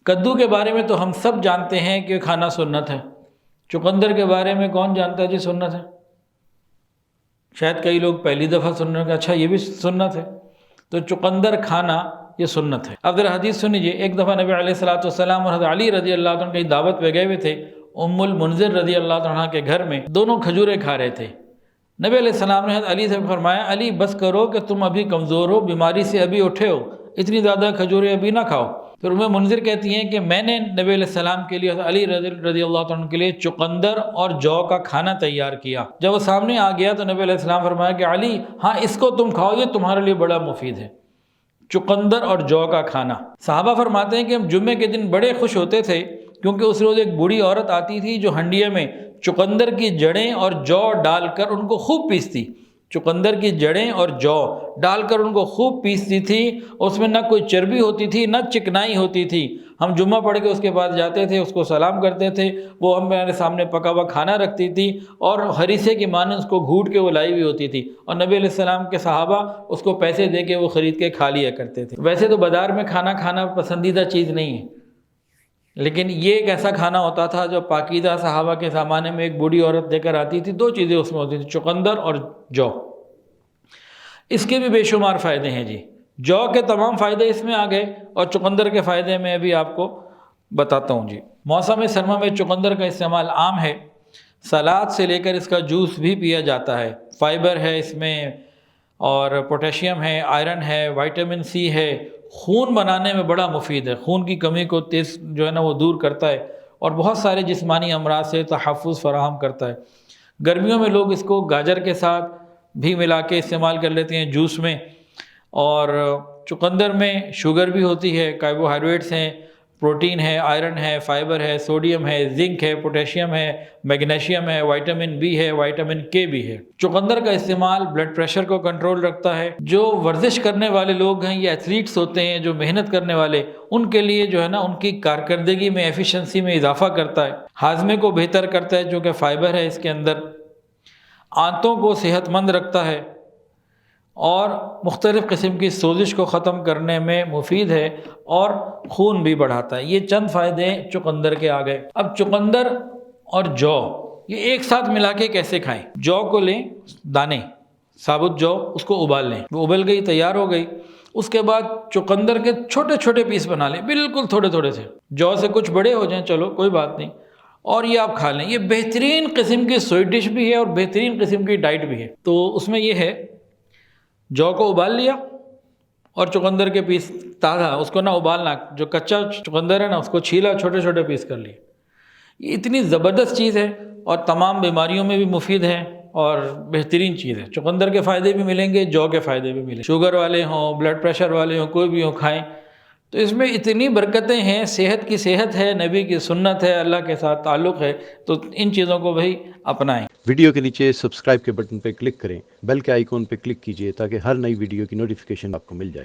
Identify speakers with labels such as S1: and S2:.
S1: کدو کے بارے میں تو ہم سب جانتے ہیں کہ کھانا سنت ہے. چقندر کے بارے میں کون جانتا ہے جی سنت ہے؟ شاید کئی لوگ پہلی دفعہ سن رہے ہیں کہ اچھا یہ بھی سنت ہے. تو چقندر کھانا یہ سنت ہے. اب ذرا حدیث سن لیجیے. ایک دفعہ نبی علیہ الصلوۃ والسلام اور حضرت علی رضی اللہ عنہ کی دعوت پہ گئے ہوئے تھے. المنذر رضی اللہ عنہ کے گھر میں دونوں کھجوریں کھا رہے تھے. نبی علیہ السلام نے حضرت علی سے فرمایا علی بس کرو کہ تم ابھی کمزور ہو، بیماری سے ابھی اٹھے ہو، اتنی زیادہ کھجوریں ابھی نہ کھاؤ. پھر منذر کہتی ہیں کہ میں نے نبی علیہ السلام کے لیے، علی رضی اللہ عنہ کے لیے چقندر اور جو کا کھانا تیار کیا. جب وہ سامنے آ گیا تو نبی علیہ السلام فرمایا کہ علی ہاں اس کو تم کھاؤ، یہ تمہارے لیے بڑا مفید ہے، چقندر اور جو کا کھانا. صحابہ فرماتے ہیں کہ ہم جمعے کے دن بڑے خوش ہوتے تھے کیونکہ اس روز ایک بوڑھی عورت آتی تھی جو ہنڈیا میں چقندر کی جڑیں اور جو ڈال کر ان کو خوب پیستی. چقندر کی جڑیں اور جو ڈال کر ان کو خوب پیستی تھی. اس میں نہ کوئی چربی ہوتی تھی نہ چکنائی ہوتی تھی. ہم جمعہ پڑھ کے اس کے پاس جاتے تھے، اس کو سلام کرتے تھے، وہ ہمارے سامنے پکا ہوا کھانا رکھتی تھی اور ہریسے کی مانند اس کو گھوٹ کے وہ لائی ہوئی ہوتی تھی، اور نبی علیہ السلام کے صحابہ اس کو پیسے دے کے وہ خرید کے کھا لیا کرتے تھے. ویسے تو بازار میں کھانا کھانا پسندیدہ چیز نہیں ہے، لیکن یہ ایک ایسا کھانا ہوتا تھا جو پاکیزہ صحابہ کے زمانے میں ایک بوڑھی عورت دے کر آتی تھی. دو چیزیں اس میں ہوتی تھیں، چقندر اور جو. اس کے بھی بے شمار فائدے ہیں جی. جو کے تمام فائدے اس میں آ گئے اور چقندر کے فائدے میں ابھی آپ کو بتاتا ہوں جی. موسم سرما میں چقندر کا استعمال عام ہے. سلاد سے لے کر اس کا جوس بھی پیا جاتا ہے. فائبر ہے اس میں، اور پوٹیشیم ہے، آئرن ہے، وائٹامن سی ہے. خون بنانے میں بڑا مفید ہے، خون کی کمی کو تیز جو ہے نا وہ دور کرتا ہے اور بہت سارے جسمانی امراض سے تحفظ فراہم کرتا ہے. گرمیوں میں لوگ اس کو گاجر کے ساتھ بھی ملا کے استعمال کر لیتے ہیں جوس میں. اور چقندر میں شوگر بھی ہوتی ہے، کاربوہائیڈریٹس ہیں، پروٹین ہے، آئرن ہے، فائبر ہے، سوڈیم ہے، زنک ہے، پوٹیشیم ہے، میگنیشیم ہے، وائٹامن بی ہے، وائٹامن کے بھی ہے. چقندر کا استعمال بلڈ پریشر کو کنٹرول رکھتا ہے. جو ورزش کرنے والے لوگ ہیں یا ایتھلیٹس ہوتے ہیں جو محنت کرنے والے، ان کے لیے جو ہے نا ان کی کارکردگی میں، ایفیشنسی میں اضافہ کرتا ہے. ہاضمے کو بہتر کرتا ہے جو کہ فائبر ہے اس کے اندر. آنتوں کو صحت مند رکھتا ہے اور مختلف قسم کی سوزش کو ختم کرنے میں مفید ہے اور خون بھی بڑھاتا ہے. یہ چند فائدے چقندر کے آ گئے. اب چقندر اور جو یہ ایک ساتھ ملا کے کیسے کھائیں؟ جو کو لیں، دانے ثابت جو، اس کو ابال لیں، وہ ابل گئی، تیار ہو گئی. اس کے بعد چقندر کے چھوٹے چھوٹے پیس بنا لیں، بالکل تھوڑے تھوڑے سے. جو سے کچھ بڑے ہو جائیں چلو کوئی بات نہیں، اور یہ آپ کھا لیں. یہ بہترین قسم کی سویٹ ڈش بھی ہے اور بہترین قسم کی ڈائٹ بھی ہے. تو اس میں یہ ہے، جو کو ابال لیا اور چقندر کے پیس تازہ، اس کو نہ ابالنا، جو کچا چقندر ہے نا اس کو چھیلا، چھوٹے چھوٹے پیس کر لیے. یہ اتنی زبردست چیز ہے اور تمام بیماریوں میں بھی مفید ہے اور بہترین چیز ہے. چقندر کے فائدے بھی ملیں گے، جو کے فائدے بھی ملیں گے. شوگر والے ہوں، بلڈ پریشر والے ہوں، کوئی بھی ہوں کھائیں. تو اس میں اتنی برکتیں ہیں، صحت کی صحت ہے، نبی کی سنت ہے، اللہ کے ساتھ تعلق ہے. تو ان چیزوں کو بھائی اپنائیں.
S2: ویڈیو کے نیچے سبسکرائب کے بٹن پہ کلک کریں، بیل کے آئیکن پہ کلک کیجئے تاکہ ہر نئی ویڈیو کی نوٹیفیکیشن آپ کو مل جائے.